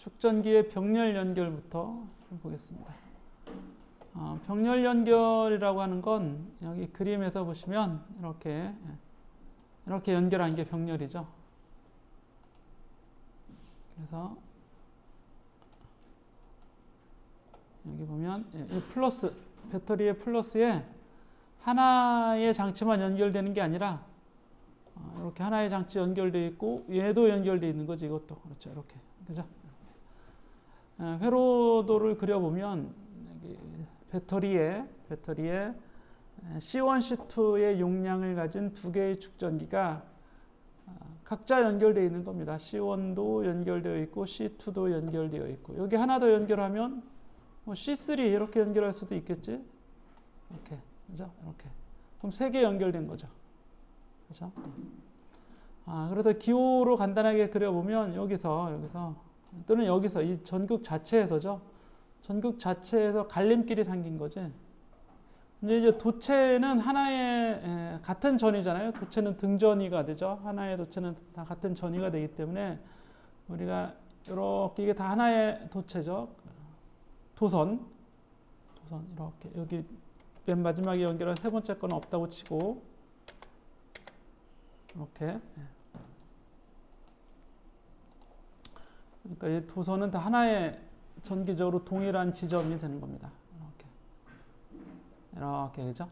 축전기의 병렬 연결부터 보겠습니다. 병렬 연결이라고 하는 건 여기 그림에서 보시면 이렇게 연결하는 게 병렬이죠. 그래서 여기 보면 이 플러스, 배터리의 플러스에 하나의 장치만 연결되는 게 아니라 이렇게 하나의 장치 연결되어 있고 얘도 연결되어 있는 거지. 이것도 그렇죠. 이렇게 그죠? 회로도를 그려보면 여기 배터리에 C1, C2의 용량을 가진 두 개의 축전기가 각자 연결되어 있는 겁니다. C1도 연결되어 있고 C2도 연결되어 있고 여기 하나 더 연결하면 C3 이렇게 연결할 수도 있겠지. 이렇게 그죠? 이렇게 그럼 세 개 연결된 거죠. 그죠? 그래서 기호로 간단하게 그려보면 여기서 또는 여기서 이 전극 자체에서죠. 전극 자체에서 갈림길이 생긴 거지. 이제 도체는 하나의 같은 전이잖아요. 도체는 등전이가 되죠. 하나의 도체는 다 같은 전이가 되기 때문에 우리가 이렇게 이게 다 하나의 도체죠. 도선 이렇게 여기 맨 마지막에 연결한 세 번째 거는 없다고 치고 이렇게. 그러니까 이 도선은 다 하나의 전기적으로 동일한 지점이 되는 겁니다. 이렇게 그죠?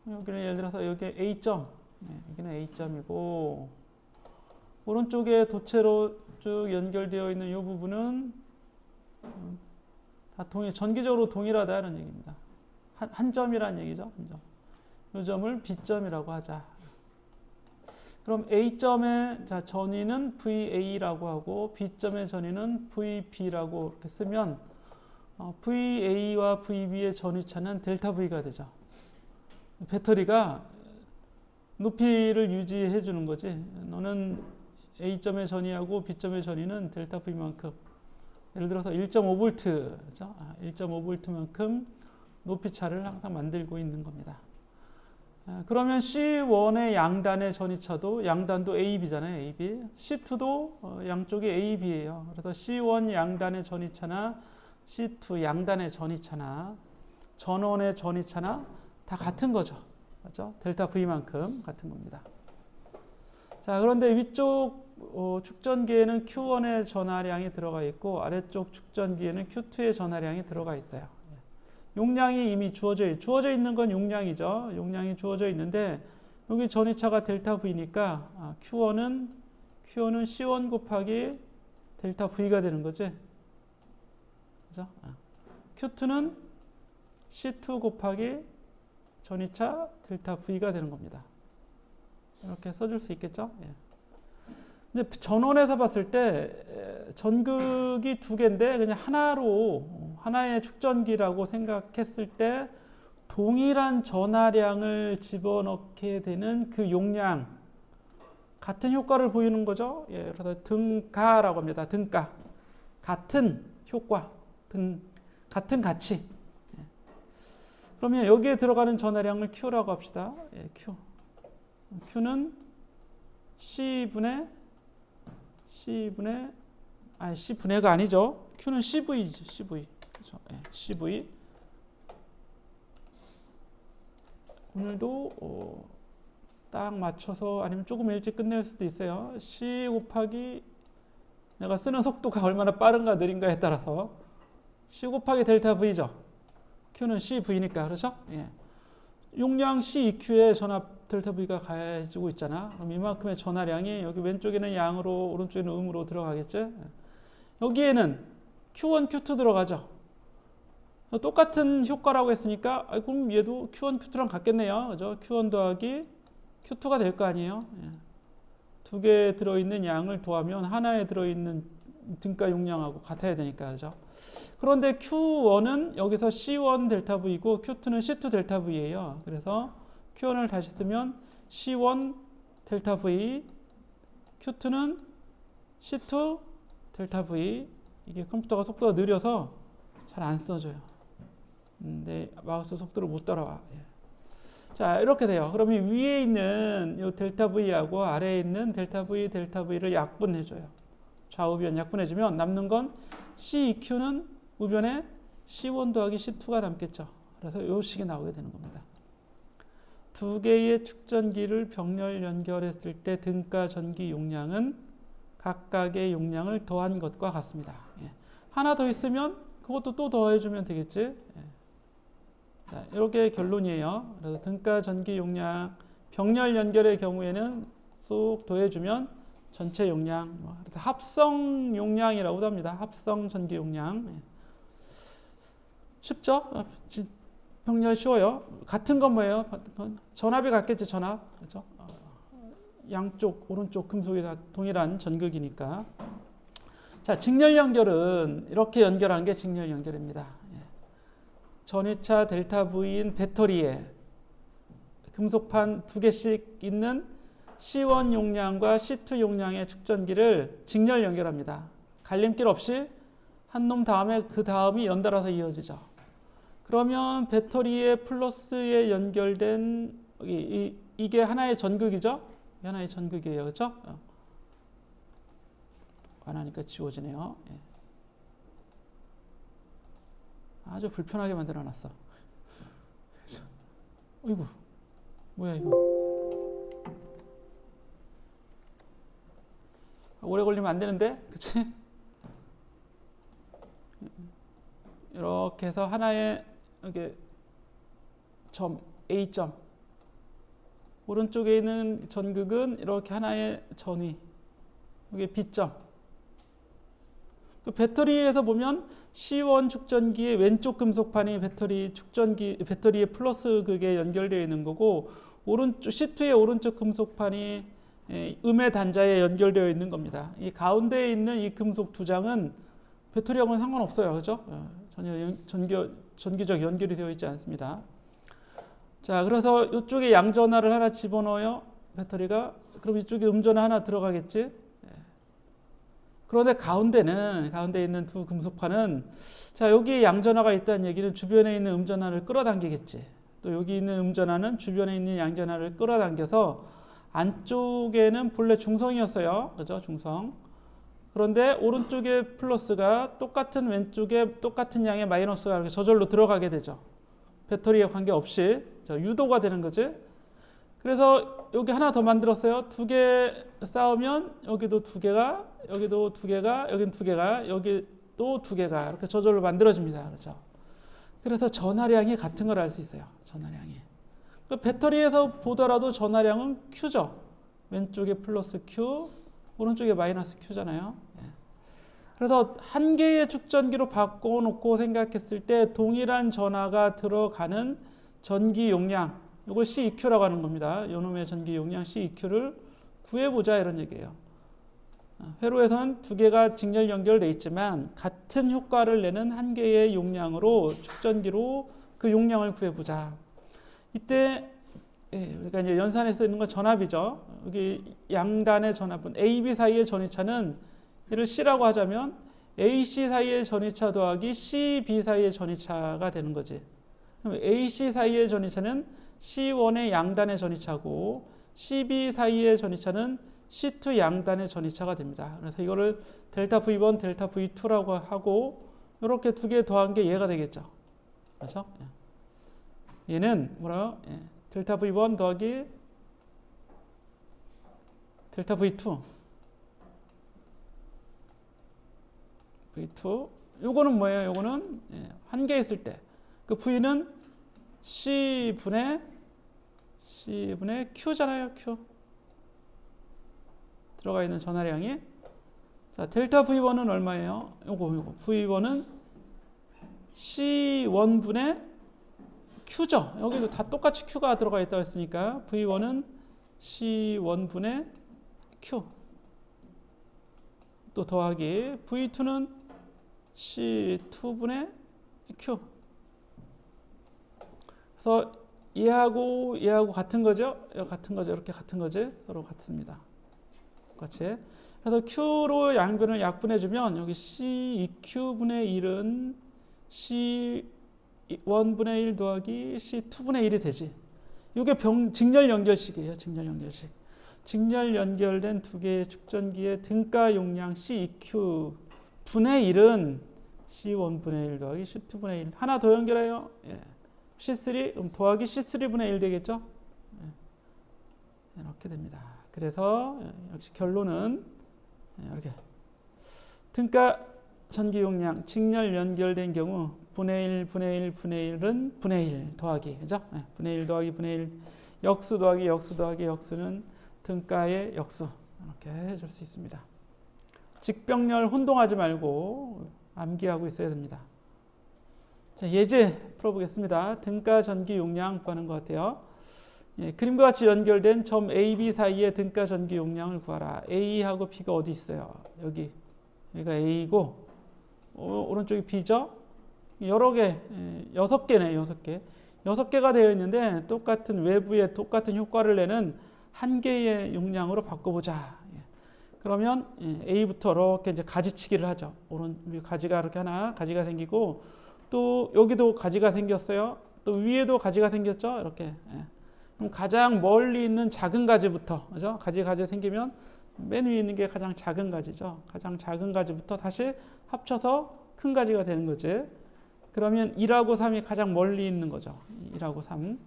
여기는 예를 들어서 여기 A점, 여기는 A점이고 오른쪽에 도체로 쭉 연결되어 있는 이 부분은 다 전기적으로 동일하다는 얘기입니다. 한 점이라는 얘기죠. 한 점. 이 점을 B점이라고 하자. 그럼 A점의 전위는 VA라고 하고 B점의 전위는 VB라고 이렇게 쓰면 VA와 VB의 전위차는 델타 V가 되죠. 배터리가 높이를 유지해 주는 거지. 너는 A점의 전위하고 B점의 전위는 델타 V만큼 예를 들어서 1.5V, 그렇죠? 1.5V만큼 높이 차를 항상 만들고 있는 겁니다. 그러면 C1의 양단의 전위차도 양단도 AB잖아요. AB. C2도 양쪽이 AB예요. 그래서 C1 양단의 전위차나 C2 양단의 전위차나 전원의 전위차나 다 같은 거죠. 그렇죠? 델타 V만큼 같은 겁니다. 자, 그런데 위쪽 축전기에는 Q1의 전하량이 들어가 있고 아래쪽 축전기에는 Q2의 전하량이 들어가 있어요. 용량이 이미 주어져 있는 건 용량이죠. 용량이 주어져 있는데 여기 전위차가 델타 V니까 Q1은 C1 곱하기 델타 V가 되는 거지. 그죠? Q2는 C2 곱하기 전위차 델타 V가 되는 겁니다. 이렇게 써줄 수 있겠죠? 예. 근데 전원에서 봤을 때 전극이 두 개인데 그냥 하나의 축전기라고 생각했을 때 동일한 전하량을 집어넣게 되는 그 용량 같은 효과를 보이는 거죠. 예, 그래서 등가라고 합니다. 등가 같은 효과, 같은 가치. 예. 그러면 여기에 들어가는 전하량을 Q라고 합시다. 예, Q는 C분의가 아니죠. Q는 CV죠. CV. 그렇죠? 예, CV. 오늘도 딱 맞춰서 아니면 조금 일찍 끝낼 수도 있어요. C 곱하기 내가 쓰는 속도가 얼마나 빠른가 느린가에 따라서 C 곱하기 델타 V죠. Q는 CV니까 그렇죠? 예. 용량 CEQ에 전압 델타 V가 가해지고 있잖아. 그럼 이만큼의 전하량이 여기 왼쪽에는 양으로 오른쪽에는 음으로 들어가겠지. 여기에는 Q1, Q2 들어가죠. 똑같은 효과라고 했으니까 그럼 얘도 Q1, Q2랑 같겠네요. 그죠? Q1 더하기 Q2가 될 거 아니에요. 예. 두 개 들어있는 양을 더하면 하나에 들어있는 등가 용량하고 같아야 되니까 그죠? 그런데 Q1은 여기서 C1 델타 V고 Q2는 C2 델타 V예요. 그래서 Q1을 다시 쓰면 C1 델타 V, Q2는 C2 델타 V. 이게 컴퓨터가 속도가 느려서 잘 안 써져요. 근데 마우스 속도를 못 따라와. 예. 자, 이렇게 돼요. 그러면 위에 있는 이 델타 V하고 아래에 있는 델타 V, 델타 V를 약분해줘요. 좌우변 약분해주면 남는 건 C2Q는 우변에 C1 더하기 C2가 남겠죠. 그래서 이 식이 나오게 되는 겁니다. 두 개의 축전기를 병렬 연결했을 때 등가 전기 용량은 각각의 용량을 더한 것과 같습니다. 예. 하나 더 있으면 그것도 또 더해주면 되겠지. 예. 자, 이렇게 결론이에요. 그래서 등가 전기 용량 병렬 연결의 경우에는 쏙 더해주면 전체 용량, 그래서 합성 용량이라고도 합니다. 합성 전기 용량. 예. 쉽죠? 병렬 쉬워요. 같은 건 뭐예요? 전압이 같겠지, 전압. 그렇죠? 양쪽, 오른쪽 금속이 다 동일한 전극이니까. 자, 직렬 연결은 이렇게 연결한 게 직렬 연결입니다. 전위차 델타 V인 배터리에 금속판 두 개씩 있는 C1 용량과 C2 용량의 축전기를 직렬 연결합니다. 갈림길 없이 한 놈 다음에 그 다음이 연달아서 이어지죠. 그러면 배터리에 플러스에 연결된 이게 하나의 전극이죠. 하나의 전극이에요, 그렇죠? 안 하니까 지워지네요. 예. 아주 불편하게 만들어놨어. 어이구, 뭐야 이거? 오래 걸리면 안 되는데, 그치? 이렇게 해서 하나의 이렇게 점 A점, 오른쪽에 있는 전극은 이렇게 하나의 전위, 이게 B점. 배터리에서 보면 C1 축전기의 왼쪽 금속판이 배터리의 플러스 극에 연결되어 있는 거고, 오른쪽 C2의 오른쪽 금속판이 음의 단자에 연결되어 있는 겁니다. 이 가운데에 있는 이 금속 두 장은 배터리하고는 상관없어요, 그렇죠? 전혀 전기적 연결이 되어 있지 않습니다. 자, 그래서 이쪽에 양전하를 하나 집어넣어요, 배터리가. 그럼 이쪽에 음전하 하나 들어가겠지. 그런데 가운데 있는 두 금속판은, 자, 여기에 양전하가 있다는 얘기는 주변에 있는 음전하를 끌어당기겠지. 또 여기 있는 음전하는 주변에 있는 양전하를 끌어당겨서 안쪽에는 본래 중성이었어요, 그죠? 중성. 그런데 오른쪽에 플러스가 똑같은 왼쪽에 똑같은 양의 마이너스가 이렇게 저절로 들어가게 되죠. 배터리에 관계없이 유도가 되는 거지. 그래서 여기 하나 더 만들었어요. 두 개 쌓으면 여기도 두 개가, 여기도 두 개가, 여긴 두 개가, 여기도 두 개가 이렇게 저절로 만들어집니다. 그렇죠? 그래서 전하량이 같은 걸 알 수 있어요. 전하량이. 그 배터리에서 보더라도 전하량은 Q죠. 왼쪽에 플러스 Q, 오른쪽에 마이너스 Q잖아요. 그래서 한 개의 축전기로 바꿔놓고 생각했을 때 동일한 전하가 들어가는 전기 용량, 이걸 CEQ라고 하는 겁니다. 요놈의 전기 용량 CEQ를 구해보자, 이런 얘기예요. 회로에서는 두 개가 직렬 연결되어 있지만 같은 효과를 내는 한 개의 용량으로 축전기로 그 용량을 구해보자. 이때 우리가 이제 연산에 쓰는 건 전압이죠. 여기 양단의 전압은 A, B 사이의 전위차는 이를 C라고 하자면 AC 사이의 전위차 더하기 C, B 사이의 전위차가 되는 거지. 그럼 AC 사이의 전위차는 C1의 양단의 전위차고 CB 사이의 전위차는 C2 양단의 전위차가 됩니다. 그래서 이거를 델타 V1, 델타 V2라고 하고 이렇게 두 개 더한 게 얘가 되겠죠. 그렇죠? 얘는 뭐라요? 델타 V1 더하기 델타 V2. V2. 요거는 뭐예요? 요거는 한 개 있을 때 그 V는 C분의 Q잖아요. Q. 들어가 있는 전하량이. 자, 델타 V1은 얼마예요? 요거 V1은 C1분의 Q죠. 여기도 다 똑같이 Q가 들어가 있다고 했으니까 V1은 C1분의 Q. 또 더하기 V2는 C2분의 Q. 그래서 얘하고 같은 거죠? 같은 거죠. 이렇게 같은 거지. 서로 같습니다. 똑같이. 그래서 Q로 양변을 약분해주면 여기 C2Q분의 1은 C1분의 1 더하기 C2분의 1이 되지. 이게 직렬 연결식이에요. 직렬 연결식. 직렬 연결된 두 개의 축전기의 등가 용량 CEQ 분의 1은 C1분의 1 더하기 C2분의 1. 하나 더 연결해요. 예. C3 그럼 더하기 C3분의 1 되겠죠? 예. 이렇게 됩니다. 그래서 역시 결론은 이렇게 등가 전기 용량 직렬 연결된 경우 분의 1, 분의 1, 분의 1은 분의 1 더하기 그죠? 예. 분의 1 더하기 분의 1 역수 더하기 역수 더하기 역수는 등가의 역수 이렇게 해줄 수 있습니다. 직병렬 혼동하지 말고 암기하고 있어야 됩니다. 자, 예제 풀어보겠습니다. 등가 전기 용량 구하는 것 같아요. 예, 그림과 같이 연결된 점 A, B 사이의 등가 전기 용량을 구하라. A하고 B가 어디 있어요? 여기가 A고 오른쪽이 B죠? 여러 개, 6개네, 6개. 6개가 되어 있는데 똑같은 외부에 똑같은 효과를 내는 한 개의 용량으로 바꿔보자. 그러면 A부터 이렇게 이제 가지치기를 하죠. 오른 가지가 이렇게 하나 가지가 생기고 또 여기도 가지가 생겼어요. 또 위에도 가지가 생겼죠. 이렇게. 그럼 가장 멀리 있는 작은 가지부터 그죠? 가지 생기면 맨 위에 있는 게 가장 작은 가지죠. 가장 작은 가지부터 다시 합쳐서 큰 가지가 되는 거지. 그러면 1하고 3이 가장 멀리 있는 거죠. 1하고 3.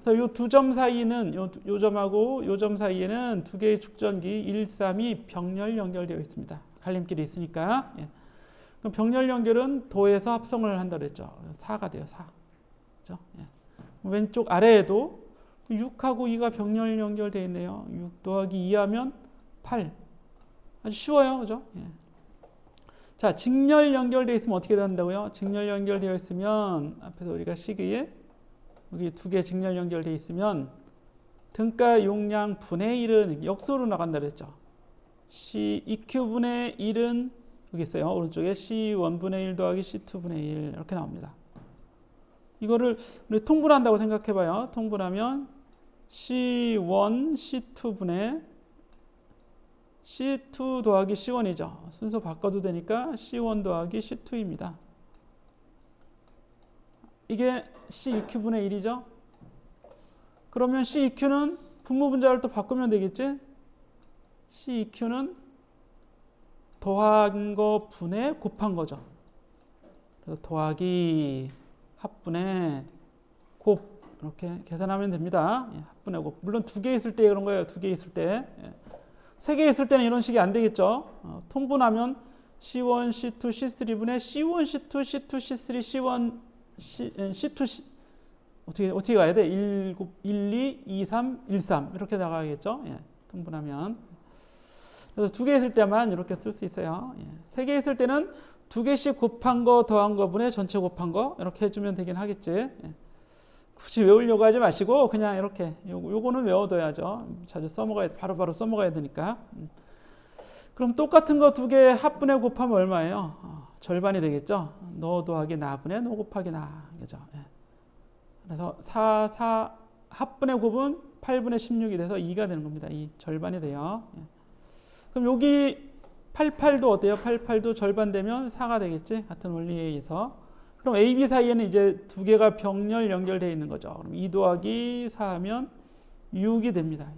그래서 이 두 점 사이는 요 점하고 요 점 사이에는 두 개의 축전기 1, 3이 병렬 연결되어 있습니다. 갈림길이 있으니까. 예. 그럼 병렬 연결은 도에서 합성을 한다 그랬죠. 4가 돼요. 4. 그렇죠? 예. 왼쪽 아래에도 6하고 2가 병렬 연결되어 있네요. 6 더하기 2 하면 8. 아주 쉬워요. 그죠? 예. 자, 직렬 연결되어 있으면 어떻게 된다고요? 직렬 연결되어 있으면 앞에서 우리가 시기에 여기 두 개 직렬 연결되어 있으면 등가 용량 분의 1은 역수로 나간다 그랬죠. CEQ분의 1은 여기 있어요. 오른쪽에 C1분의 1 더하기 C2분의 1 이렇게 나옵니다. 이거를 우리 통분한다고 생각해 봐요. 통분하면 C1, C2분의 C2 더하기 C1이죠. 순서 바꿔도 되니까 C1 더하기 C2입니다. 이게 CEQ분의 1이죠. 그러면 CEQ는 분모분자를 또 바꾸면 되겠지? CEQ는 더한 거 분의 곱한 거죠. 그래서 더하기 합분의 곱 이렇게 계산하면 됩니다. 예, 합분의 곱. 물론 두 개 있을 때 그런 거예요. 두 개 있을 때. 예. 세 개 있을 때는 이런 식이 안 되겠죠. 통분하면 C1, C2, C3분의 C1, C2, C2, C3, C1, C2, 어떻게 가야 돼? 1, 2, 2, 3, 1, 3 이렇게 나가겠죠. 예, 통분하면. 그래서 두 개 있을 때만 이렇게 쓸 수 있어요. 예. 세 개 있을 때는 두 개씩 곱한 거 더한 거 분의 전체 곱한 거 이렇게 해주면 되긴 하겠지. 예. 굳이 외우려고 하지 마시고 그냥 이렇게 요거는 외워둬야죠. 자주 써먹어야 바로 써먹어야 되니까. 그럼 똑같은 거 두 개 합분의 곱하면 얼마예요? 절반이 되겠죠. 노 더하기 나분의 노 곱하기 나. 그죠? 예. 그래서 4 합분의 곱은 8분의 16이 돼서 2가 되는 겁니다. 2 절반이 돼요. 예. 그럼 여기 88도 어때요? 88도 절반 되면 4가 되겠지? 같은 원리에 의해서. 그럼 A, B 사이에는 이제 두 개가 병렬 연결되어 있는 거죠. 그럼 2 더하기 4 하면 6이 됩니다.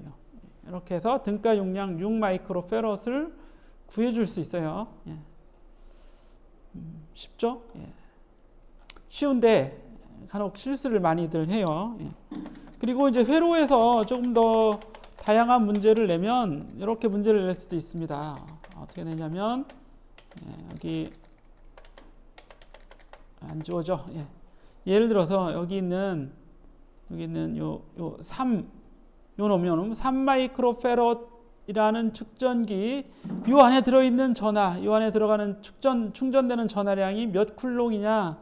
이렇게 해서 등가 용량 6 마이크로페럿을 구해줄 수 있어요. 예. 쉽죠? 예. 쉬운데 간혹 실수를 많이들 해요. 예. 그리고 이제 회로에서 조금 더 다양한 문제를 내면 이렇게 문제를 낼 수도 있습니다. 어떻게 내냐면 여기 안 지워져. 예. 예를 들어서 여기 있는 요 3, 요 놈 3 마이크로페럿이라는 축전기 요 안에 들어있는 전하, 요 안에 들어가는 충전되는 전하량이 몇 쿨롱이냐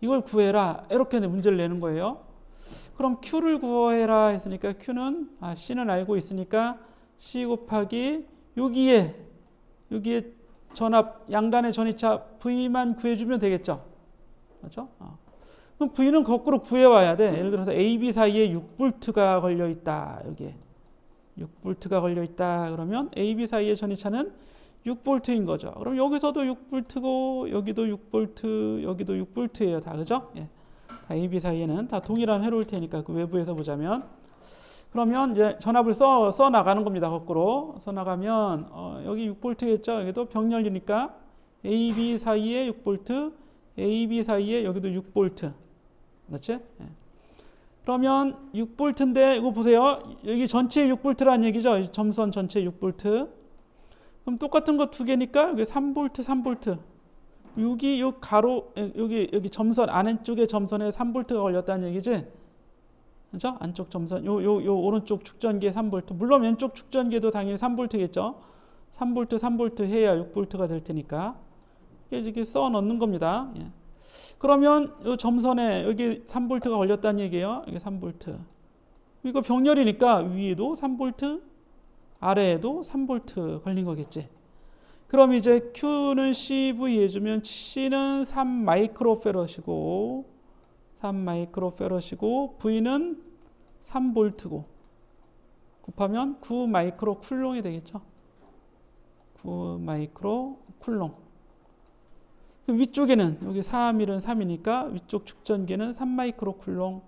이걸 구해라. 이렇게 문제를 내는 거예요. 그럼 Q를 구해라 했으니까 Q는 C는 알고 있으니까 C 곱하기 여기에 전압 양단의 전이차 V만 구해주면 되겠죠. 그렇죠? 그럼 V는 거꾸로 구해와야 돼. 예를 들어서 A, B 사이에 6V가 걸려있다. 여기에 6V가 걸려있다. 그러면 A, B 사이의 전이차는 6V인 거죠. 그럼 여기서도 6V고 여기도 6V, 여기도 6V예요. 다 그죠? 예. 다 A, B 사이에는 다 동일한 회로일 테니까 그 외부에서 보자면. 그러면 이제 전압을 써 나가는 겁니다. 거꾸로 써 나가면 여기 6V겠죠. 여기도 병렬이니까 AB 사이에 6V, AB 사이에 여기도 6V. 맞지? 예. 그러면 6V인데 이거 보세요. 여기 전체에 6V라는 얘기죠. 점선 전체에 6V. 그럼 똑같은 거 두 개니까 여기 3V, 3V. 여기 요 가로 여기 점선 안쪽에 점선에 3V가 걸렸다는 얘기지. 그죠? 안쪽 점선 요 오른쪽 축전기에 3V. 물론 왼쪽 축전기에도 당연히 3V겠죠. 3V, 3V 해야 6V가 될 테니까. 이렇게 써 넣는 겁니다. 예. 그러면 요 점선에 여기 3V가 걸렸다는 얘기예요. 이게 3V. 이거 병렬이니까 위에도 3V, 아래에도 3V 걸린 거겠지. 그럼 이제 Q는 CV 해주면 C는 3마이크로페럿이고 3마이크로페럿이고 V는 3V고 곱하면 9마이크로쿨롱이 되겠죠. 9마이크로쿨롱. 위쪽에는 여기 3일은 3이니까 위쪽 축전기는 3마이크로쿨롱.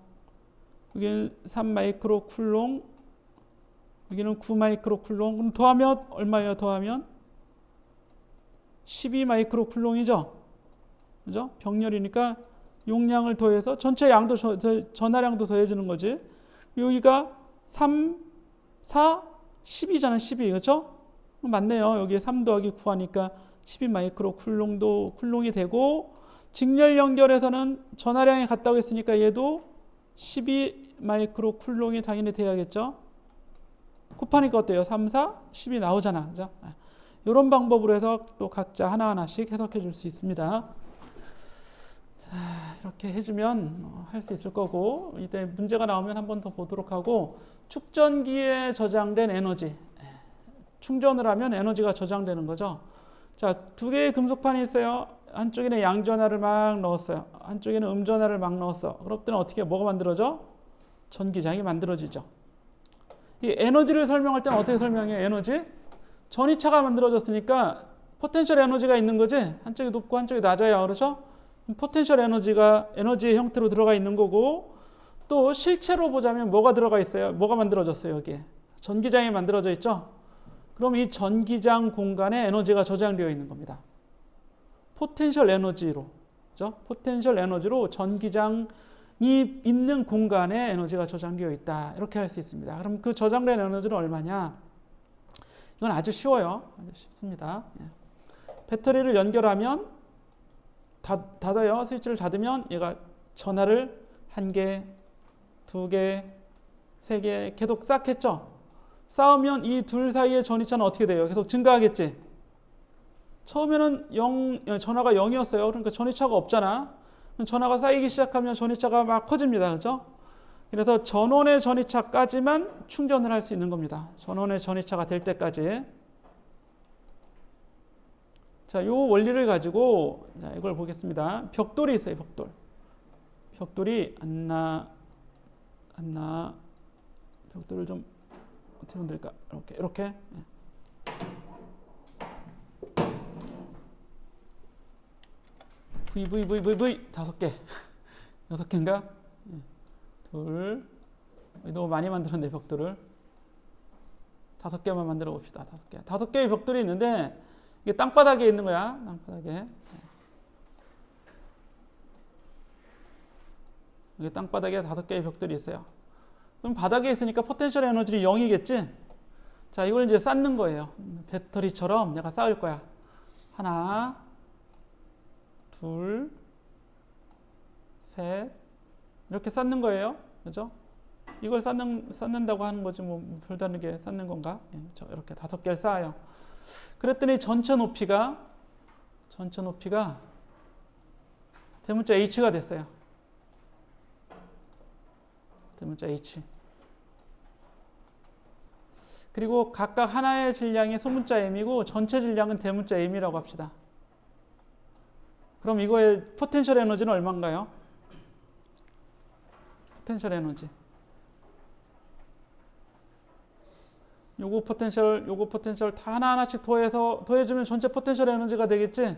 여기는 3마이크로쿨롱. 여기는 9마이크로쿨롱. 그럼 더하면 얼마예요? 더하면 12마이크로쿨롱이죠. 그죠? 병렬이니까 용량을 더해서 전체 양도 전하량도 더해지는 거지. 여기가 3, 4, 10이잖아. 12. 그렇죠? 맞네요. 여기에 3 더하기 9 하니까 12마이크로쿨롱도 쿨롱이 되고 직렬 연결에서는 전하량이 같다고 했으니까 얘도 12마이크로쿨롱이 당연히 돼야겠죠. 곱하니까 어때요? 3, 4, 10이 나오잖아. 그죠? 이런 방법으로 해서 또 각자 하나하나씩 해석해 줄 수 있습니다. 자, 이렇게 해주면 할 수 있을 거고 이때 문제가 나오면 한 번 더 보도록 하고 축전기에 저장된 에너지 충전을 하면 에너지가 저장되는 거죠. 자, 두 개의 금속판이 있어요. 한쪽에는 양전하를 막 넣었어요. 한쪽에는 음전하를 막 넣었어. 그럴 때는 어떻게 뭐가 만들어져? 전기장이 만들어지죠. 이 에너지를 설명할 때는 어떻게 설명해요? 에너지? 전이차가 만들어졌으니까 포텐셜 에너지가 있는 거지. 한쪽이 높고 한쪽이 낮아요. 그렇죠? 포텐셜 에너지가 에너지의 형태로 들어가 있는 거고 또 실체로 보자면 뭐가 들어가 있어요? 뭐가 만들어졌어요? 여기에 전기장이 만들어져 있죠. 그럼 이 전기장 공간에 에너지가 저장되어 있는 겁니다. 포텐셜 에너지로, 그죠? 포텐셜 에너지로 전기장이 있는 공간에 에너지가 저장되어 있다. 이렇게 할 수 있습니다. 그럼 그 저장된 에너지는 얼마냐? 이건 아주 쉬워요. 아주 쉽습니다. 배터리를 연결하면 닫아요. 스위치를 닫으면 얘가 전하를 1개, 2개, 3개 계속 쌓겠죠. 쌓으면 이 둘 사이의 전이차는 어떻게 돼요? 계속 증가하겠지. 처음에는 전하가 0이었어요. 그러니까 전이차가 없잖아. 전하가 쌓이기 시작하면 전이차가 막 커집니다. 그렇죠? 그래서 전원의 전이차까지만 충전을 할 수 있는 겁니다. 전원의 전이차가 될 때까지. 자, 요 원리를 가지고 자, 이걸 보겠습니다. 벽돌이 있어요. 벽돌이 안 나. 벽돌을 좀 어떻게 만들까? 이렇게. V 5개 6개인가? 둘. 너무 많이 만들었네 벽돌을. 5개만 만들어 봅시다. 5개. 5개의 벽돌이 있는데 이게 땅바닥에 있는 거야. 땅바닥에. 이게 땅바닥에 5개의 벽돌이 있어요. 그럼 바닥에 있으니까 포텐셜 에너지는 0이겠지? 자, 이걸 이제 쌓는 거예요. 배터리처럼 내가 쌓을 거야. 하나, 둘, 셋. 이렇게 쌓는 거예요. 그죠? 이걸 쌓는다고 하는 거지, 뭐, 별다르게 쌓는 건가? 이렇게 5개를 쌓아요. 그랬더니 전체 높이가 대문자 H가 됐어요. 대문자 H. 그리고 각각 하나의 질량이 소문자 M이고 전체 질량은 대문자 M이라고 합시다. 그럼 이거의 포텐셜 에너지는 얼마인가요? 포텐셜 에너지. 요거 포텐셜 다 하나하나씩 더해주면 전체 포텐셜 에너지가 되겠지?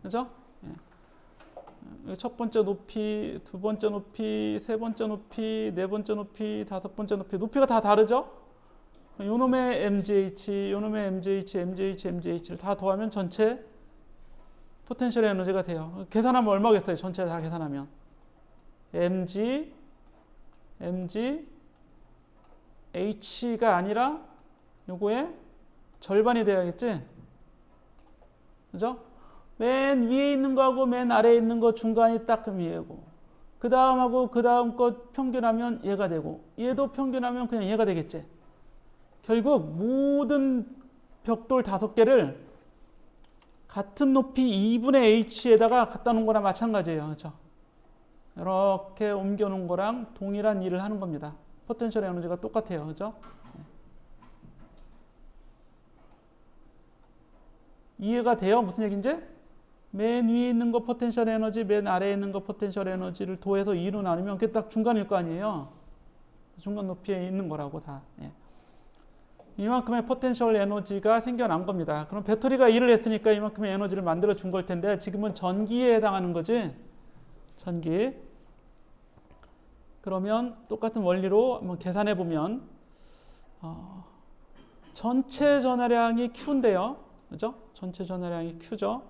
그죠? 예. 첫 번째 높이, 두 번째 높이, 세 번째 높이, 네 번째 높이, 다섯 번째 높이. 높이가 다 다르죠? 요놈의 MGH, 요놈의 MGH, MGH, MGH를 다 더하면 전체 포텐셜 에너지가 돼요. 계산하면 얼마겠어요? 전체 다 계산하면. mg, h가 아니라 요거의 절반이 돼야겠지? 그죠? 맨 위에 있는 거하고 맨 아래에 있는 거 중간이 딱 그 위에고, 그 다음하고 그 다음 거 평균하면 얘가 되고, 얘도 평균하면 그냥 얘가 되겠지. 결국 모든 벽돌 5개를 같은 높이 2분의 h에다가 갖다 놓은 거랑 마찬가지예요. 그렇죠? 이렇게 옮겨 놓은 거랑 동일한 일을 하는 겁니다. 포텐셜 에너지가 똑같아요. 그렇죠? 이해가 돼요? 무슨 얘기인지? 맨 위에 있는 거 포텐셜 에너지, 맨 아래에 있는 거 포텐셜 에너지를 더해서 2로 나누면 그게 딱 중간일 거 아니에요? 중간 높이에 있는 거라고 다. 예. 이만큼의 포텐셜 에너지가 생겨난 겁니다. 그럼 배터리가 일을 했으니까 이만큼의 에너지를 만들어 준 걸 텐데, 지금은 전기에 해당하는 거지. 전기. 그러면 똑같은 원리로 한번 계산해 보면 전체 전하량이 Q인데요. 그죠? 전체 전하량이 Q죠.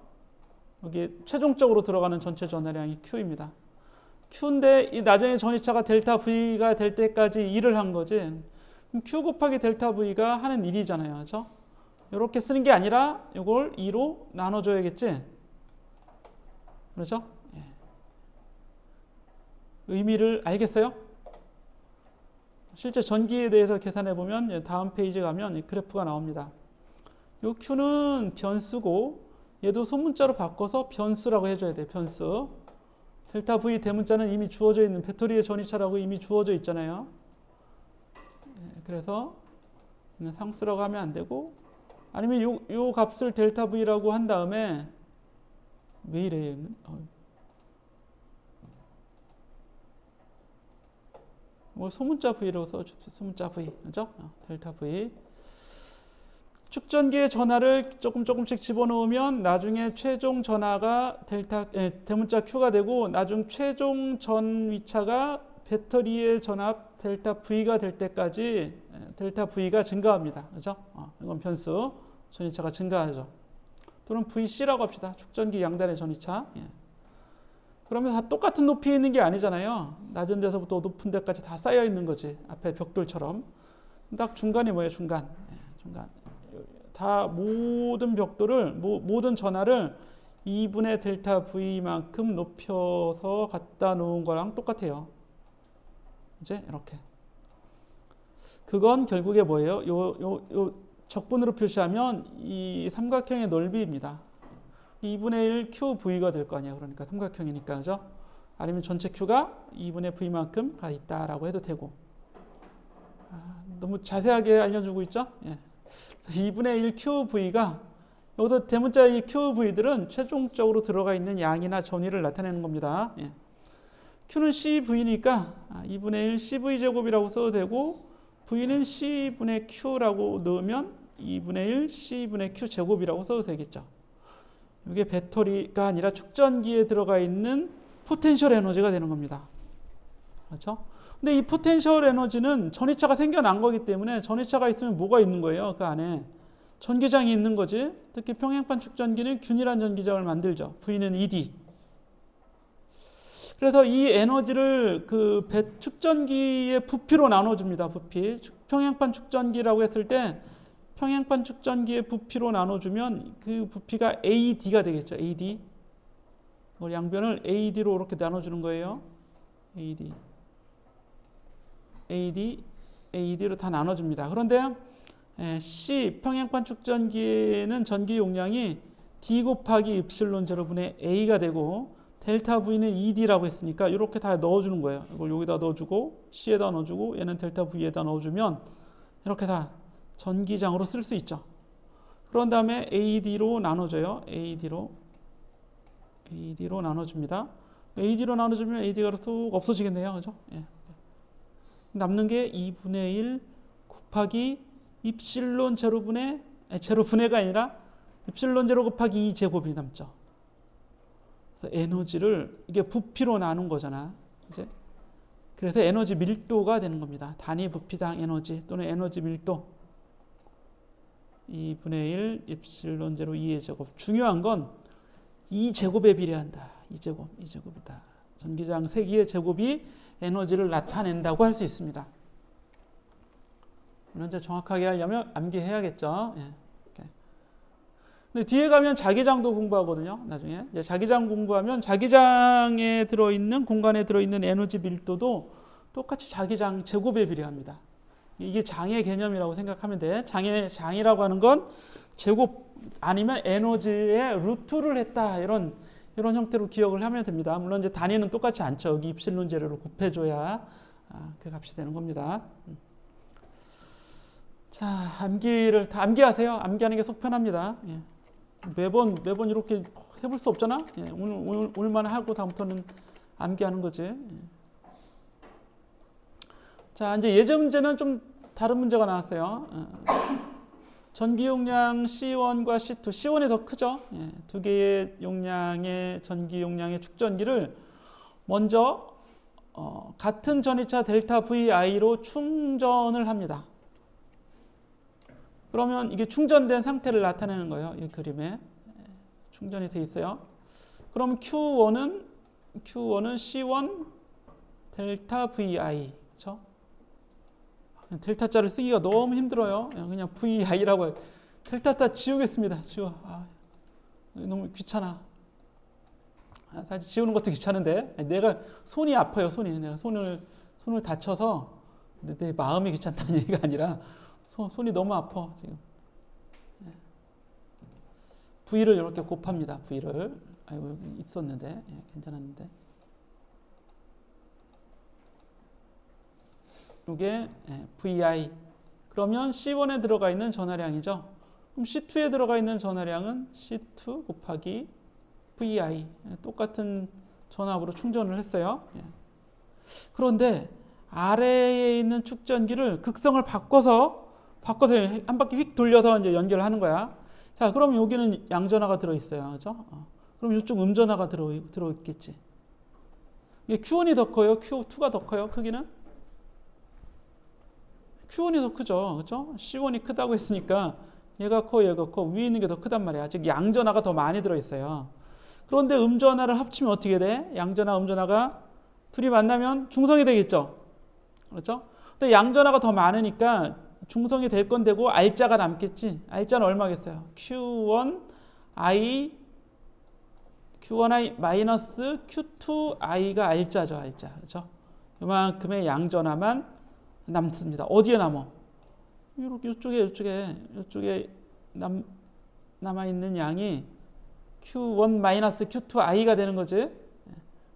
여기 최종적으로 들어가는 전체 전하량이 Q입니다. Q인데 이 나중에 전이차가 델타 V가 될 때까지 일을 한 거지. 그럼 Q 곱하기 델타 V가 하는 일이잖아요. 그렇죠? 이렇게 쓰는 게 아니라 이걸 2로 나눠줘야겠지. 그렇죠? 예. 의미를 알겠어요? 실제 전기에 대해서 계산해 보면 다음 페이지 가면 이 그래프가 나옵니다. 이 Q는 변수고, 얘도 소문자로 바꿔서 변수라고 해줘야 돼요. 변수. 델타 V 대문자는 이미 주어져 있는, 배터리의 전이차라고 이미 주어져 있잖아요. 그래서 상수라고 하면 안 되고, 아니면 요 값을 델타 V라고 한 다음에, 왜 이래? 소문자 V라고 써줍시다. 소문자 V. 그죠? 델타 V. 축전기의 전하를 조금씩 집어넣으면 나중에 최종 전하가 대문자 Q가 되고, 나중 최종 전위차가 배터리의 전압 델타 V가 될 때까지 델타 V가 증가합니다. 그죠? 이건 변수. 전위차가 증가하죠. 또는 VC라고 합시다. 축전기 양단의 전위차. 예. 그러면서 다 똑같은 높이에 있는 게 아니잖아요. 낮은 데서부터 높은 데까지 다 쌓여 있는 거지. 앞에 벽돌처럼. 딱 중간이 뭐예요? 중간. 예, 중간. 다 모든 벽돌을, 모든 전하를 2분의 델타 V만큼 높여서 갖다 놓은 거랑 똑같아요. 이제 이렇게. 그건 결국에 뭐예요? 요 적분으로 표시하면 이 삼각형의 넓이입니다. 2분의 1 QV가 될 거 아니에요. 그러니까 삼각형이니까. 그죠? 아니면 전체 Q가 2분의 V만큼 가 있다라고 해도 되고. 너무 자세하게 알려주고 있죠? 예. 2분의 1 QV가, 여기서 대문자 이 QV들은 최종적으로 들어가 있는 양이나 전위를 나타내는 겁니다. 예. Q는 CV니까 2분의 1 CV제곱이라고 써도 되고, V는 C분의 Q라고 넣으면 2분의 1 C분의 Q제곱이라고 써도 되겠죠. 이게 배터리가 아니라 축전기에 들어가 있는 포텐셜 에너지가 되는 겁니다. 그렇죠? 근데 이 포텐셜 에너지는 전위차가 생겨난 거기 때문에, 전위차가 있으면 뭐가 있는 거예요? 그 안에 전기장이 있는 거지. 특히 평행판 축전기는 균일한 전기장을 만들죠. V는 ED. 그래서 이 에너지를 그 축전기의 부피로 나눠줍니다. 부피. 평행판 축전기라고 했을 때 평행판 축전기의 부피로 나눠주면 그 부피가 AD가 되겠죠. AD. 양변을 AD로 이렇게 나눠주는 거예요. AD. AD로 다 나눠줍니다. 그런데 C 평행판 축전기에는 전기 용량이 D 곱하기 입실론 제로분의 A가 되고, 델타 V는 ED라고 했으니까 이렇게 다 넣어주는 거예요. 이걸 여기다 넣어주고, C에다 넣어주고, 얘는 델타 V에다 넣어주면 이렇게 다 전기장으로 쓸 수 있죠. 그런 다음에 AD로 나눠줘요. AD로 나눠줍니다. AD로 나눠주면 AD가 쏙 없어지겠네요. 그죠? 예. 남는 게 2분의 1 곱하기 입실론 제로분의가 아니라 입실론 제로 곱하기 2제곱이 남죠. 그래서 에너지를 이게 부피로 나눈 거잖아. 이제 그래서 에너지 밀도가 되는 겁니다. 단위 부피당 에너지 또는 에너지 밀도 2분의 1 입실론 제로 2의 제곱. 중요한 건 2제곱에 비례한다. 2제곱이다. 전기장 세기의 제곱이 에너지를 나타낸다고 할 수 있습니다. 물론 이제 정확하게 하려면 암기해야겠죠. 예. 근데 뒤에 가면 자기장도 공부하거든요. 나중에 이제 자기장 공부하면 자기장에 들어있는 공간에 들어있는 에너지 밀도도 똑같이 자기장 제곱에 비례합니다. 이게 장의 개념이라고 생각하면 돼. 장이라고 하는 건 제곱 아니면 에너지의 루트를 했다 이런 형태로 기억을 하면 됩니다. 물론 이제 단위는 똑같지 않죠. 여기 입실론 제로로 곱해줘야 그 값이 되는 겁니다. 자, 암기를 다 암기하세요. 암기하는 게 속 편합니다. 예. 매번 이렇게 해볼 수 없잖아. 예. 오늘만 하고 다음부터는 암기하는 거지. 예. 자, 이제 예제 문제는 좀 다른 문제가 나왔어요. 전기 용량 C1과 C2, C1이 더 크죠. 예. 두 개의 용량의 전기 용량의 축전기를 먼저 같은 전이차 델타 VI로 충전을 합니다. 그러면 이게 충전된 상태를 나타내는 거예요. 이 그림에 충전이 돼 있어요. 그럼 Q1은 C1 델타 VI, 그렇죠? 델타자를 쓰기가 너무 힘들어요. 그냥 VI라고 해요. 델타자 지우겠습니다. 너무 귀찮아. 사실 지우는 것도 귀찮은데 내가 손이 아파요. 내가 손을 다쳐서 내 마음이 귀찮다는 얘기가 아니라 손이 너무 아파 지금. V를 이렇게 곱합니다. V를 아이고 있었는데 괜찮았는데. 이게 VI. 그러면 C1에 들어가 있는 전하량이죠. 그럼 C2에 들어가 있는 전하량은 C2 곱하기 VI. 똑같은 전압으로 충전을 했어요. 그런데 아래에 있는 축전기를 극성을 바꿔서 한 바퀴 휙 돌려서 이제 연결을 하는 거야. 자, 그럼 여기는 양전하가 들어있어요. 그죠? 그럼 이쪽 음전하가 들어있겠지. 이게 Q1이 더 커요? Q2가 더 커요? 크기는? Q1이 더 크죠. 그죠? C1이 크다고 했으니까 얘가 커. 위에 있는 게 더 크단 말이야. 즉, 양전하가 더 많이 들어있어요. 그런데 음전하를 합치면 어떻게 돼? 양전하, 음전하가 둘이 만나면 중성이 되겠죠. 그렇죠? 근데 양전하가 더 많으니까 중성이 될 건 되고 알자가 남겠지. 알자는 얼마겠어요? Q1i 마이너스 Q2i가 알자죠. 알자. 그렇죠? 이만큼의 양전하만 남습니다. 어디에 남아? 이쪽에 남아있는 양이 Q1 마이너스 Q2i가 되는 거지.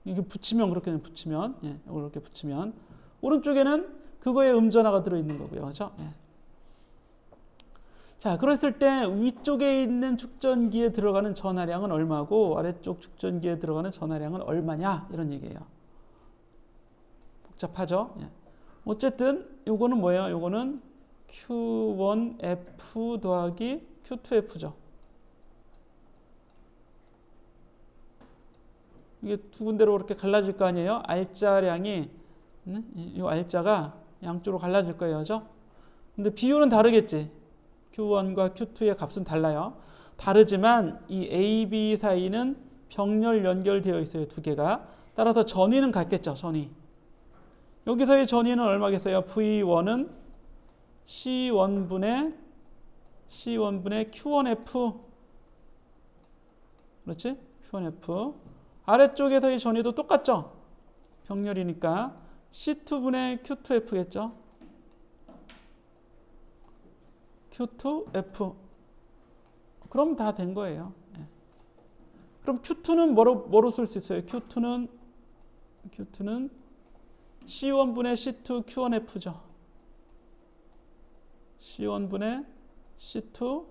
이게 붙이면 그렇게 붙이면 이렇게 붙이면 오른쪽에는 그거에 음전하가 들어있는 거고요. 그렇죠? 자, 그랬을 때 위쪽에 있는 축전기에 들어가는 전하량은 얼마고 아래쪽 축전기에 들어가는 전하량은 얼마냐 이런 얘기예요. 복잡하죠? 어쨌든 요거는 뭐예요? 요거는 Q1F 더하기 Q2F죠. 이게 두 군데로 그렇게 갈라질 거 아니에요? 알자량이 이 알자가 양쪽으로 갈라질 거예요. 그죠? 근데 비율은 다르겠지. Q1과 Q2의 값은 달라요. 다르지만 이 A, B 사이는 병렬 연결되어 있어요. 두 개가. 따라서 전위는 같겠죠. 전위. 여기서의 전위는 얼마겠어요? V1은 C1분의 Q1F. 그렇지? Q1F. 아래쪽에서의 전위도 똑같죠? 병렬이니까 C2분의 Q2F겠죠? Q2F. 그럼 다 된 거예요. 그럼 Q2는 뭐로 쓸 수 있어요? Q2는 C1분의 C2 Q1F죠. C1분의 C2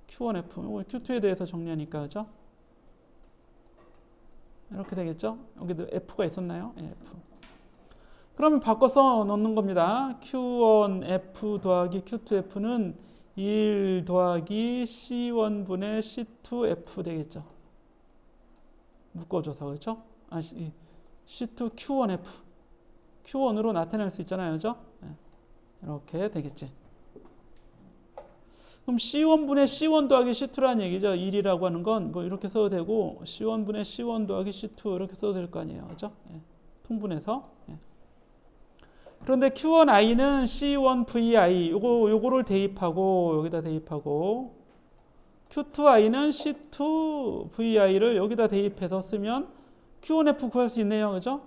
Q1F. Q2에 대해서 정리하니까, 그죠? 이렇게 되겠죠? 여기도 F가 있었나요? F. 그러면 바꿔서 넣는 겁니다. Q1F 더하기 Q2F는 1 더하기 C1분의 C2F 되겠죠. 묶어줘서 그렇죠? C2 Q1F Q1으로 나타낼 수 있잖아요, 그렇죠? 이렇게 되겠지. 그럼 C1분의 C1 더하기 C2라는 얘기죠. 1이라고 하는 건 뭐 이렇게 써도 되고 C1분의 C1 더하기 C2 이렇게 써도 될 거 아니에요, 그렇죠? 통분해서. 그런데 Q1i는 C1vi 요거를 대입하고 여기다 대입하고 Q2i는 C2vi를 여기다 대입해서 쓰면 Q1f 구할 수 있네요, 그죠?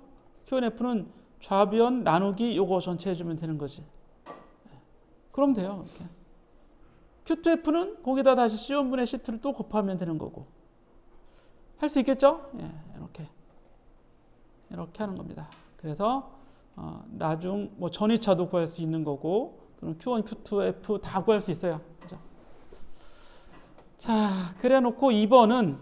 Q1f는 좌변 나누기 요거 전체 해주면 되는 거지. 그럼 돼요, 이렇게. Q2f는 거기다 다시 C1분의 C2를 또 곱하면 되는 거고. 할 수 있겠죠? 이렇게 하는 겁니다. 그래서 나중 뭐 전이차도 구할 수 있는 거고, 또는 Q1, Q2, F 다 구할 수 있어요. 그죠? 자, 그래 놓고 2번은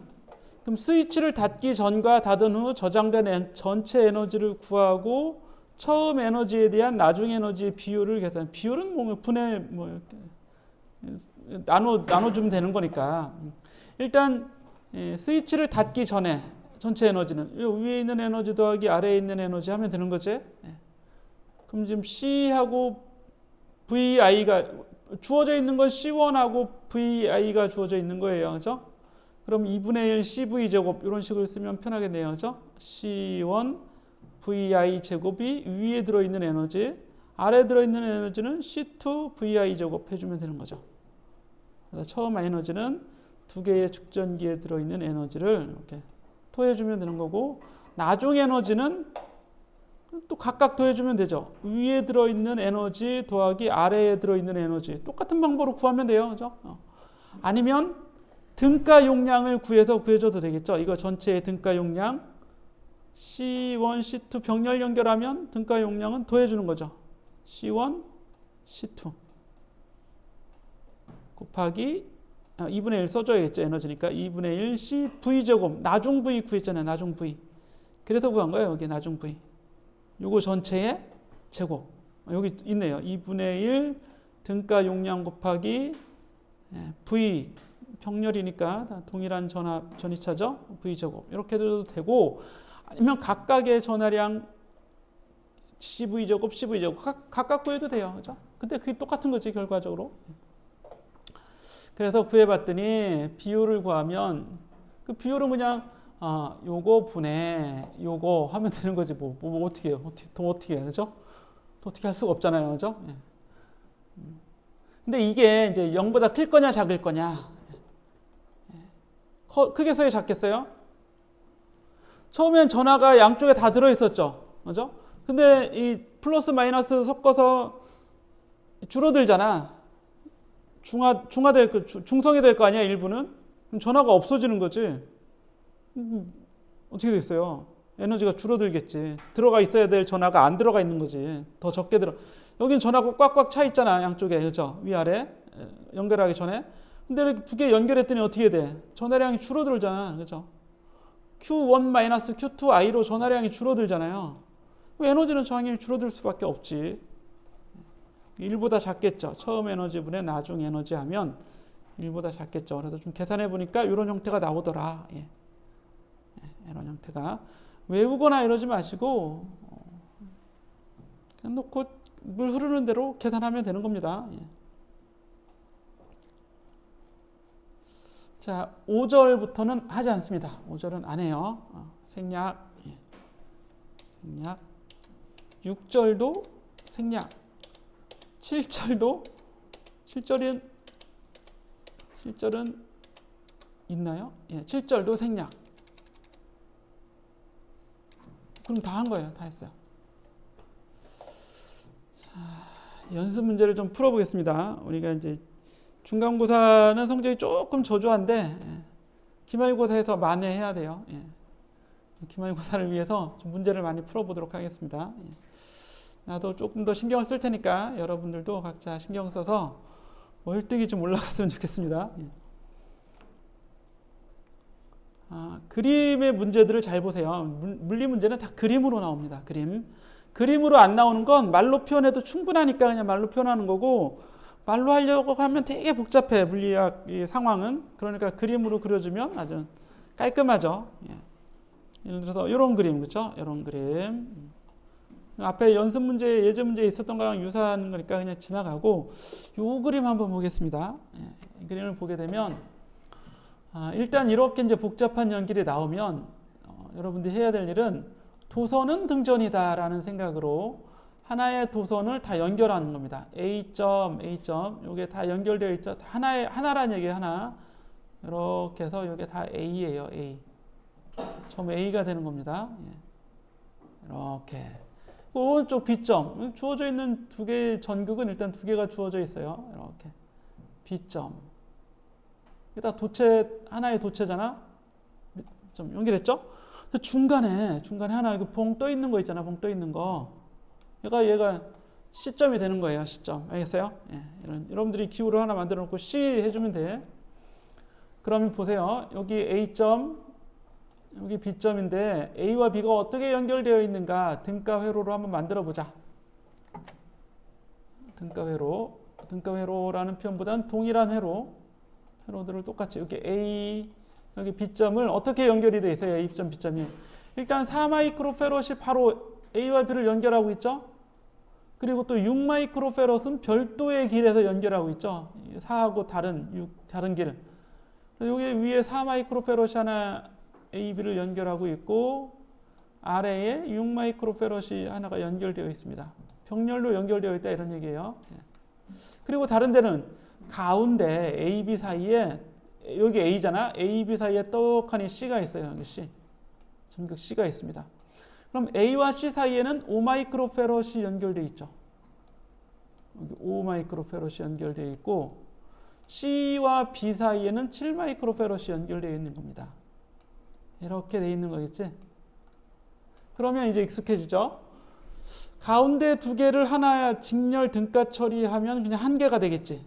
그럼 스위치를 닫기 전과 닫은 후 저장된 전체 에너지를 구하고 처음 에너지에 대한 나중 에너지의 비율을 계산. 비율은 뭐 분해 뭐 이렇게 나눠주면 되는 거니까. 일단 스위치를 닫기 전에 전체 에너지는 위에 있는 에너지 더하기 아래에 있는 에너지 하면 되는 거지. 그럼 지금 C하고 VI가 주어져 있는 건 C1하고 VI가 주어져 있는 거예요. 그죠? 그럼 2분의 1 CV 제곱 이런 식으로 쓰면 편하겠네요. 그죠? C1 VI 제곱이 위에 들어있는 에너지, 아래에 들어있는 에너지는 C2 VI 제곱 해주면 되는 거죠. 그래서 처음 에너지는 두 개의 축전기에 들어있는 에너지를 이렇게 토해주면 되는 거고, 나중 에너지는 또 각각 더해주면 되죠. 위에 들어있는 에너지 더하기 아래에 들어있는 에너지 똑같은 방법으로 구하면 돼요. 그죠? 아니면 등가 용량을 구해줘도 되겠죠. 이거 전체의 등가 용량 C1, C2 병렬 연결하면 등가 용량은 더해주는 거죠. C1, C2 곱하기 2분의 1 써줘야겠죠. 에너지니까 2분의 1 C V제곱 나중 V 구했잖아요. 나중 V. 그래서 구한 거예요. 여기 나중 V. 요거 전체의 제곱. 여기 있네요. 2분의 1 등가 용량 곱하기 V 병렬이니까 동일한 전이차죠. V 제곱. 이렇게 해도 되고, 아니면 각각의 전하량 CV 제곱, CV 제곱 각각 구해도 돼요. 그죠? 근데 그게 똑같은 거지 결과적으로. 그래서 구해봤더니 비율을 구하면 그 비율은 그냥 요거 분의 요거 하면 되는 거지. 뭐 어떻게 해요? 어떻게 해요? 그죠? 어떻게 할 수가 없잖아요. 그죠? 근데 이게 이제 0보다 클 거냐 작을 거냐. 크게 써요, 작겠어요? 처음엔 전하가 양쪽에 다 들어있었죠. 그죠? 근데 이 플러스 마이너스 섞어서 줄어들잖아. 중성이 될 거 아니야, 일부는? 그럼 전하가 없어지는 거지. 어떻게 됐어요? 에너지가 줄어들겠지. 들어가 있어야 될 전하가 안 들어가 있는 거지. 더 적게 여긴 전하고 꽉꽉 차 있잖아, 양쪽에. 그죠? 위아래 연결하기 전에. 근데 두 개 연결했더니 어떻게 돼? 전하량이 줄어들잖아. 그죠? Q1-Q2i로 전하량이 줄어들잖아요. 에너지는 당연히 줄어들 수밖에 없지. 1보다 작겠죠. 처음 에너지분의 나중 에너지 하면 1보다 작겠죠. 그래서 좀 계산해 보니까 이런 형태가 나오더라. 이런 형태가. 외우거나 이러지 마시고 그냥 놓고 물 흐르는 대로 계산하면 되는 겁니다. 자, 5절부터는 하지 않습니다. 5절은 안 해요. 생략. 생략. 6절도 생략. 7절도 7절은 있나요? 7절도 생략. 그럼 다 한 거예요. 다 했어요. 자, 연습 문제를 좀 풀어보겠습니다. 우리가 이제 중간고사는 성적이 조금 저조한데 기말고사에서 만회해야 돼요. 기말고사를 위해서 좀 문제를 많이 풀어보도록 하겠습니다. 나도 조금 더 신경을 쓸 테니까 여러분들도 각자 신경 써서 월등히 좀 올라갔으면 좋겠습니다. 그림의 문제들을 잘 보세요. 물리 문제는 다 그림으로 나옵니다. 그림으로 안 나오는 건 말로 표현해도 충분하니까 그냥 말로 표현하는 거고, 말로 하려고 하면 되게 복잡해, 물리학 이 상황은. 그러니까 그림으로 그려주면 아주 깔끔하죠. 예를 들어서 이런 그림, 그렇죠? 이런 그림. 앞에 연습 문제, 예제 문제에 있었던 거랑 유사한 거니까 그냥 지나가고 이 그림 한번 보겠습니다. 이 그림을 보게 되면 일단 이렇게 이제 복잡한 연결이 나오면 여러분들이 해야 될 일은 도선은 등전이다라는 생각으로 하나의 도선을 다 연결하는 겁니다. A점, A점, 이게 다 연결되어 있죠. 하나라는 얘기예요, 하나. 이렇게 해서 이게 다 A예요, A. 처음 A가 되는 겁니다. 이렇게. 오른쪽 B점. 주어져 있는 두 개의 전극은 일단 두 개가 주어져 있어요. 이렇게. B점. 이게 다 도체, 하나의 도체잖아. 좀 연결했죠? 중간에 하나 이거 봉 떠 있는 거 있잖아. 봉 떠 있는 거. 얘가 C점이 되는 거예요. C점. 알겠어요? 여러분들이 기호를 하나 만들어 놓고 C 해주면 돼. 그러면 보세요. 여기 A점, 여기 B점인데 A와 B가 어떻게 연결되어 있는가 등가 회로로 한번 만들어 보자. 등가 회로. 등가 회로라는 표현보다는 동일한 회로들을 똑같이 여기 A, 여기 B점을 어떻게 연결이 되어 있어요? A점, B점이. 일단 4마이크로페롯이 바로 A와 B를 연결하고 있죠. 그리고 또 6마이크로페롯은 별도의 길에서 연결하고 있죠. 4하고 다른 길. 여기 위에 4마이크로페롯이 하나 A, B를 연결하고 있고 아래에 6마이크로페롯이 하나가 연결되어 있습니다. 병렬로 연결되어 있다 이런 얘기예요. 그리고 다른 데는 가운데 A, B 사이에 여기 A잖아. A, B 사이에 떡하니 C가 있어요. 여기 C. 전극 C가 있습니다. 그럼 A와 C 사이에는 5마이크로페롯이 연결되어 있죠. 여기 5마이크로페롯이 연결되어 있고 C와 B 사이에는 7마이크로페롯이 연결되어 있는 겁니다. 이렇게 되어 있는 거겠지? 그러면 이제 익숙해지죠? 가운데 두 개를 하나 직렬 등가 처리하면 그냥 한 개가 되겠지?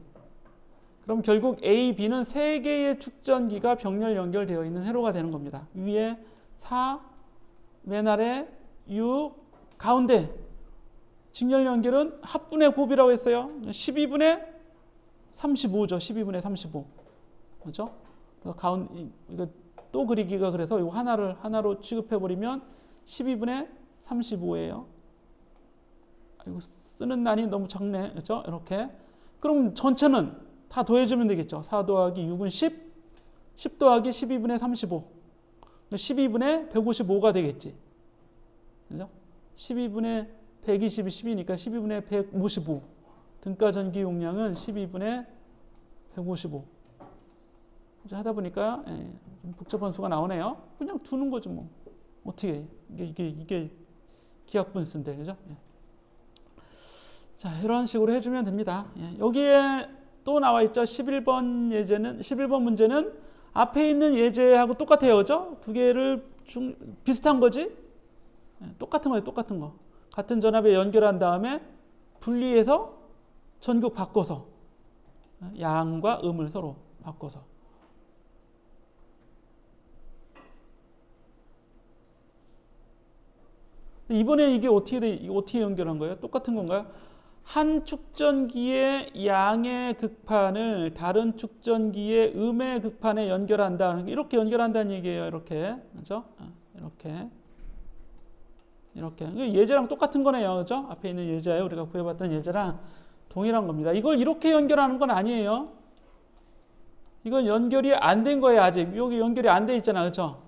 그럼 결국 A, B는 세 개의 축전기가 병렬 연결되어 있는 회로가 되는 겁니다. 위에 4, 맨 아래 6, 가운데 직렬 연결은 합분의 곱이라고 했어요. 12분의 35죠. 12분의 35. 그렇죠? 이거 또 그리기가 그래서 이거 하나로 취급해버리면 12분의 35예요. 이거 쓰는 난이 너무 작네. 그렇죠? 이렇게. 그럼 전체는 다 더해주면 되겠죠. 4 더하기 6은 10, 10 더하기 12분의 35. 12분의 155가 되겠지. 그죠? 12분의 120이 10이니까 12분의 155. 등가 전기 용량은 12분의 155. 하다 보니까 좀 복잡한 수가 나오네요. 그냥 두는 거죠, 뭐. 어떻게 이게 기하 분수인데, 그죠? 자, 이런 식으로 해주면 됩니다. 여기에 또 나와 있죠. 11번 문제는 앞에 있는 예제하고 똑같아요, 그죠? 두 개를 비슷한 거지? 똑같은 거예요, 똑같은 거. 같은 전압에 연결한 다음에 분리해서 전극 바꿔서 양과 음을 서로 바꿔서. 이번에 이게 어떻게 연결한 거예요? 똑같은 건가요? 한 축전기의 양의 극판을 다른 축전기의 음의 극판에 연결한다. 이렇게 연결한다는 얘기예요. 이렇게. 그죠? 이렇게. 예제랑 똑같은 거네요. 그죠? 앞에 있는 예제예요. 우리가 구해봤던 예제랑 동일한 겁니다. 이걸 이렇게 연결하는 건 아니에요. 이건 연결이 안 된 거예요. 아직. 여기 연결이 안 돼 있잖아. 그죠?